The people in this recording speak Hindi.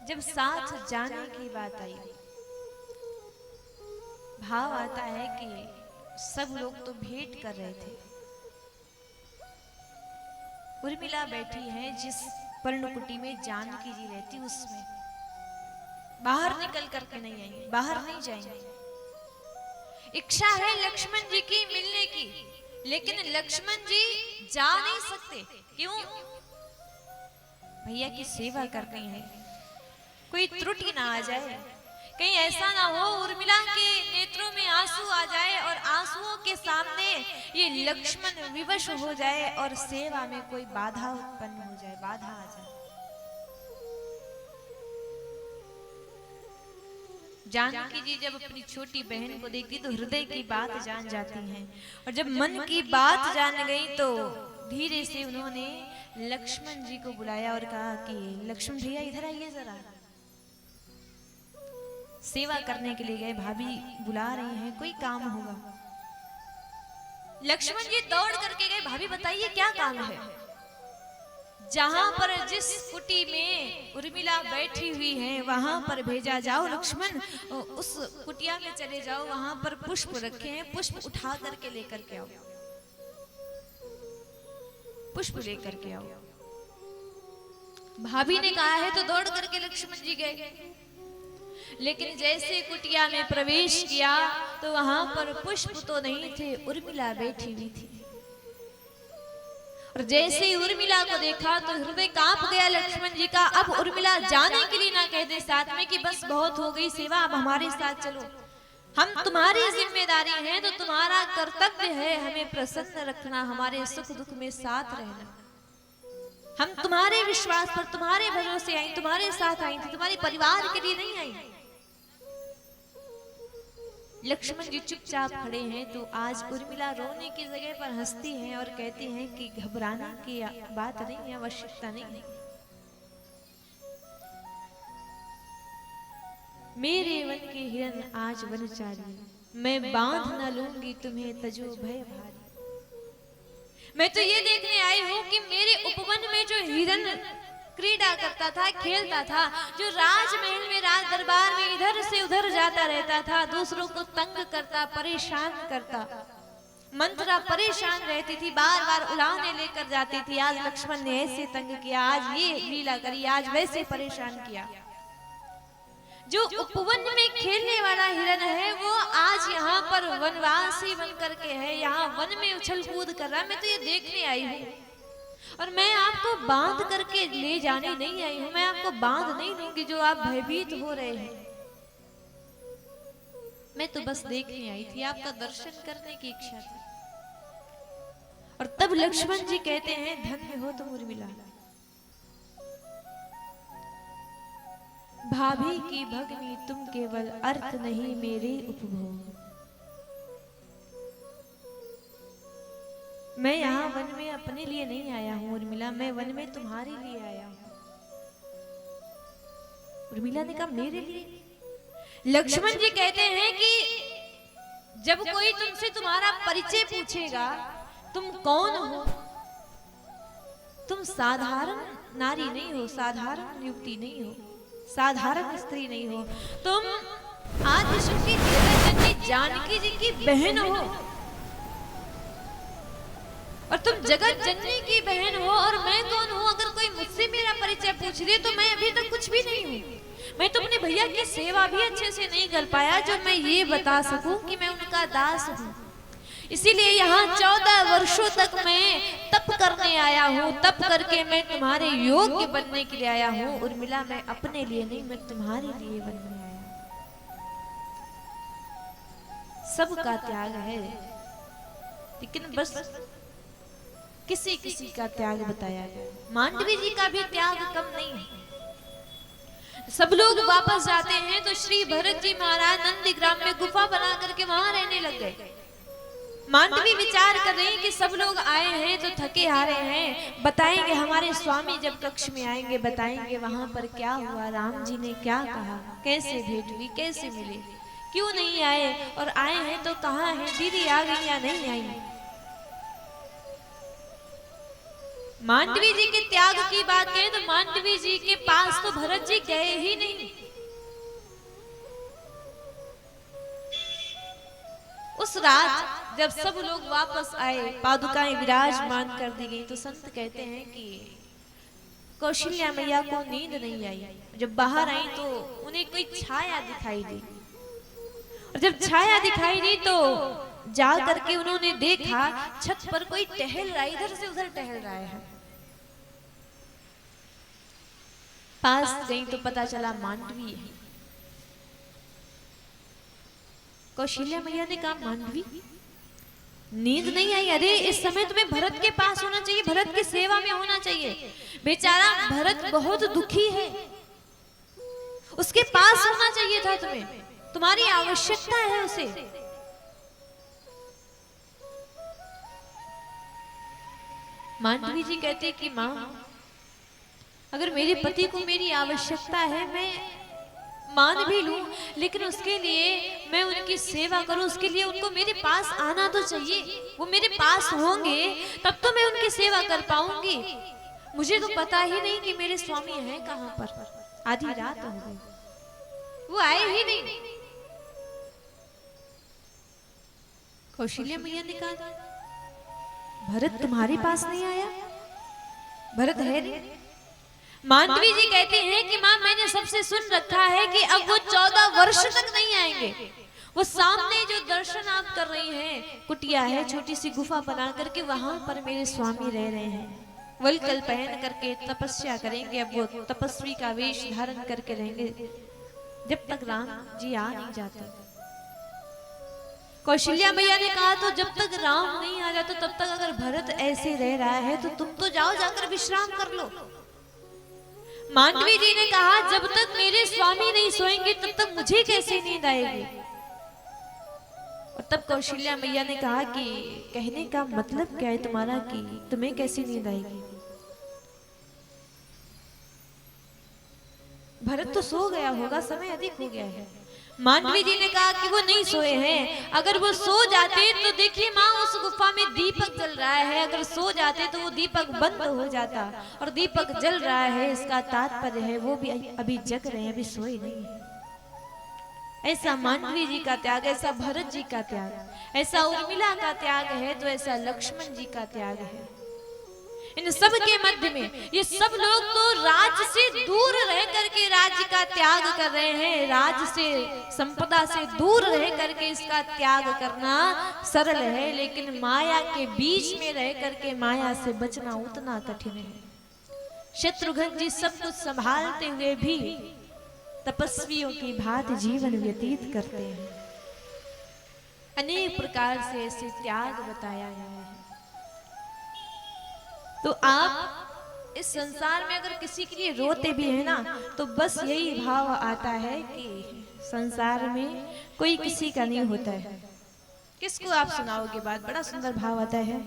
जब साथ जाने की बात आई, भाव आता है कि सब लोग तो भेंट कर रहे थे, उर्मिला बैठी है जिस पर्णकुटी में जानकी जी रहती उसमें, बाहर निकल करके नहीं आएंगे, बाहर नहीं जाएंगे। इच्छा है लक्ष्मण जी की मिलने की, लेकिन लक्ष्मण जी जा नहीं सकते। क्यों? भैया की सेवा करनी है, कोई त्रुटि ना आ जाए, कहीं ऐसा ना हो उर्मिला के नेत्रों में आंसू आ जाए और आंसुओं के सामने ये लक्ष्मण विवश हो जाए और सेवा में कोई बाधा उत्पन्न हो जाए, बाधा आ जाए। जानकी जी जब अपनी छोटी बहन को देखती तो हृदय की बात जान जाती हैं, और जब मन की बात जान गई तो धीरे से उन्होंने लक्ष्मण जी को बुलाया और कहा कि लक्ष्मण भैया इधर आइए जरा, सेवा करने के लिए गए, भाभी बुला रही हैं, कोई काम होगा। लक्ष्मण जी दौड़ करके गए, भाभी बताइए क्या काम है। जहां पर जिस कुटी में उर्मिला बैठी हुई है वहां पर भेजा जाओ लक्ष्मण, उस कुटिया में चले जाओ, वहां पर पुष्प रखे हैं, पुष्प उठा करके लेकर के आओ, पुष्प लेकर के आओ। भाभी ने कहा है तो दौड़ करके लक्ष्मण जी गए, लेकिन जैसे कुटिया में प्रवेश किया तो वहां पर पुष्प तो नहीं थे, उर्मिला बैठी हुई थी। और जैसे ही उर्मिला को देखा तो हृदय कांप गया लक्ष्मण जी का। अब उर्मिला जाने के लिए ना कह दे साथ में कि बस बहुत हो गई सेवा, अब हमारे साथ चलो, हम तुम्हारी जिम्मेदारी है तो तुम्हारा कर्तव्य है हमें प्रसन्न रखना, हमारे सुख दुख में साथ रहना। हम तुम्हारे विश्वास पर, तुम्हारे भरोसे आई, तुम्हारे साथ आई थी, तुम्हारे परिवार के लिए नहीं आई। लक्ष्मण जी चुपचाप खड़े हैं तो आज उर्मिला रोने की जगह पर हंसती हैं और कहती हैं कि घबराने की बात नहीं है, आवश्यकता नहीं है। मेरे वन के हिरन आज वनचारी, मैं बांध न लूंगी तुम्हें तजो भय भारी। मैं तो ये देखने आई हूं कि मेरे उपवन में जो हिरन क्रीड़ा करता था, खेलता था, जो राजमहल में, राज दरबार में इधर से उधर जाता रहता था, दूसरों को तंग करता, परेशान करता, मंत्रा परेशान रहती थी, बार बार उड़ाने लेकर जाती थी। आज लक्ष्मण ने ऐसे तंग किया, आज ये लीला करी, आज वैसे परेशान किया। जो उपवन में खेलने वाला हिरन है वो आज यहाँ पर वनवासी बन करके है, यहाँ वन में उछल कूद कर रहा है। मैं तो ये देखने आई हूँ और मैं आपको बांध करके ले जाने नहीं आई हूं, मैं आपको बांध नहीं दूंगी जो आप भयभीत हो रहे हैं। मैं तो बस देखने आई थी, आपका दर्शन करने की इच्छा थी। और तब लक्ष्मण जी कहते हैं धन्य हो तुम उर्मिला, भाभी की भगनी तुम केवल अर्थ नहीं मेरे उपभोग। मैं यहाँ वन में अपने लिए नहीं आया हूँ उर्मिला, मैं वन में तुम्हारे लिए आया हूँ। उर्मिला ने कहा मेरे लिए? लक्ष्मण जी कहते हैं कि जब कोई तुमसे तुम्हारा परिचय पूछेगा, तुम कौन हो, तुम साधारण नारी नहीं हो, साधारण युवती नहीं हो, साधारण स्त्री नहीं हो, तुम आदिशक्ति जगतजननी जानकी जी की बहन हो, और तुम जगत जननी की बहन हो। और मैं कौन हूँ? अगर कोई मुझसे मेरा परिचय पूछ ले तो मैं अभी तक कुछ भी नहीं हूँ, मैं तो अपने भैया की सेवा भी अच्छे से नहीं कर पाया जो मैं ये बता सकूं कि मैं उनका दास हूँ। इसीलिए यहाँ 14 वर्षों तक मैं तप करने आया हूँ, तप करके मैं तुम्हारे योग्य बनने के लिए आया हूँ। उर्मिला मैं अपने लिए नहीं, मैं तुम्हारे लिए बनने आया हूँ। सबका त्याग है, लेकिन बस किसी किसी का त्याग बताया गया। मांडवी जी का भी त्याग कम नहीं है। सब लोग वापस जाते हैं तो श्री भरत जी महाराज नंदीग्राम में गुफा बना करके वहां रहने लग गए। मांडवी विचार कर रहे हैं कि सब लोग आए हैं तो थके हारे हैं, बताएंगे हमारे स्वामी जब कक्ष में आएंगे, बताएंगे वहां पर क्या हुआ, राम जी ने क्या कहा, कैसे भेंट हुई, कैसे मिले, क्यों नहीं आए, और आए हैं तो कहाँ हैं, दीदी आ गई या नहीं आई। मांडवी जी के त्याग की बात करें तो मांडवी जी के पास तो भरत जी गए ही नहीं। उस रात जब सब लोग वापस आए, पादुकाएं विराजमान कर दी गई, तो संत कहते हैं कि कौशल्या मैया को नींद नहीं आई। जब बाहर आई तो उन्हें कोई छाया दिखाई दी, और जब छाया दिखाई दी तो जा करके उन्होंने देखा छत पर कोई टहल रहा है, इधर से उधर टहल रहा है। पास गई तो पता चला मांडवी है। कौशल्या मैया ने कहा मांडवी नींद नहीं आई? अरे इस समय तुम्हें भरत के पास होना चाहिए, भरत की सेवा में होना चाहिए। बेचारा भरत बहुत दुखी है, उसके पास होना चाहिए था तुम्हें, तुम्हारी आवश्यकता है उसे। मांडवी जी कहते कि माँ अगर मेरे पति को मेरी आवश्यकता है मैं मान भी लूं, लेकिन उसके लिए मैं उनकी सेवा करूं, उसके लिए उनको मेरे पास आना तो चाहिए। वो मेरे पास होंगे तब तो मैं उनकी सेवा कर पाऊंगी। मुझे तो पता ही नहीं कि मेरे स्वामी हैं कहां पर। आधी रात हो गई, वो आए ही नहीं। कौशल्या मैया ने कहा भरत तुम्हारे पास नहीं आया? भरत है नहीं? मांडवी जी कहते हैं कि मां मैंने सबसे सुन रखा है कि अब वो 14 वर्ष तक नहीं आएंगे। वो सामने जो दर्शन आप कर रही हैं, कुटिया है, छोटी सी गुफा बना करके वहां पर मेरे स्वामी रह रहे हैं। वलकल पहन करके तपस्या करेंगे। अब वो तपस्वी का वेश धारण करके रहेंगे जब तक राम जी आ नहीं जाते। कौशल्या मैया ने कहा तो जब तक राम नहीं आ जाते तब तक अगर भरत ऐसे रह रहा है तो तुम तो जाओ, जाकर विश्राम कर लो। मांडवी जी ने कहा जब तक मेरे स्वामी नहीं सोएंगे तब तक मुझे कैसे नींद आएगी? और तब कौशल्या मैया ने कहा कि कहने का मतलब क्या है तुम्हारा कि तुम्हें कैसी नींद आएगी? भरत तो सो गया होगा, समय अधिक हो गया है। मांडवी जी ने कहा कि वो नहीं सोए हैं। अगर वो सो जाते तो देखिए माँ उस गुफा में दीपक जल रहा है, अगर सो जाते तो वो दीपक बंद हो जाता, और दीपक जल रहा है इसका तात्पर्य है वो भी अभी जग रहे हैं, अभी सोए नहीं है। ऐसा मांडवी जी का त्याग, ऐसा भरत जी का त्याग, ऐसा उर्मिला का त्याग है तो ऐसा लक्ष्मण जी का त्याग है। इन सब के मध्य में ये सब लोग तो राज्य से दूर रह करके राज्य का त्याग कर रहे हैं। राज्य से, संपदा से दूर रह करके इसका त्याग करना सरल है, लेकिन माया के बीच में रह करके माया से बचना उतना कठिन है। शत्रुघ्न जी सब कुछ संभालते हुए भी तपस्वियों की भांति जीवन व्यतीत करते हैं। अनेक प्रकार से ऐसे त्याग बताया गया है। तो आप इस संसार में अगर किसी के लिए रोते भी है ना तो बस यही भाव आता है कि संसार में कोई किसी का नहीं होता है। किसको आप सुनाओगे बात? बड़ा सुंदर भाव आता है।